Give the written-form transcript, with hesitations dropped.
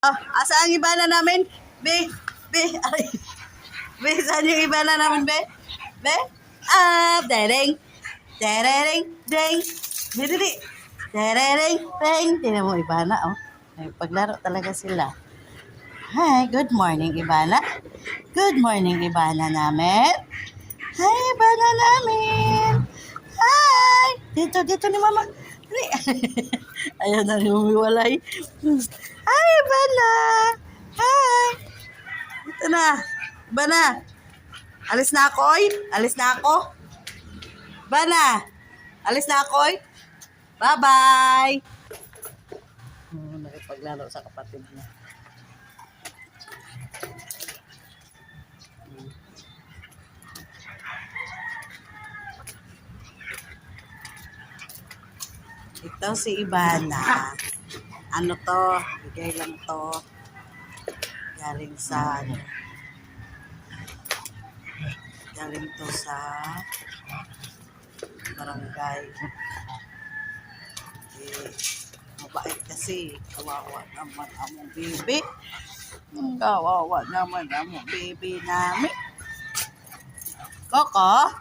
Oh, asa ang ibana namin? Be, ay. Be, saan yung ibana namin, be? Be? Ah, dereng. Dereng, deng. Bidili. Dereng, deng. Tingnan mo, ibana, oh. Ay, paglaro talaga sila. Hi, good morning, ibana. Good morning, ibana namin. Hi, ibana namin. Hi. Dito ni mama. Dali. Ayaw na rin umiwalay. Hi, ibana. Hi. Ito na. Bana. Alis na ako, oy. Alis na ako. Bana. Alis na ako, oy. Bye-bye. Nakipaglaro sa kapatid niya. Ito si Ibana. Ano to? Bigay lang to. Galing sa galing to sa barangay. Mabait kasi. Kawawa naman among baby. Kawawa naman among baby namin. Koko?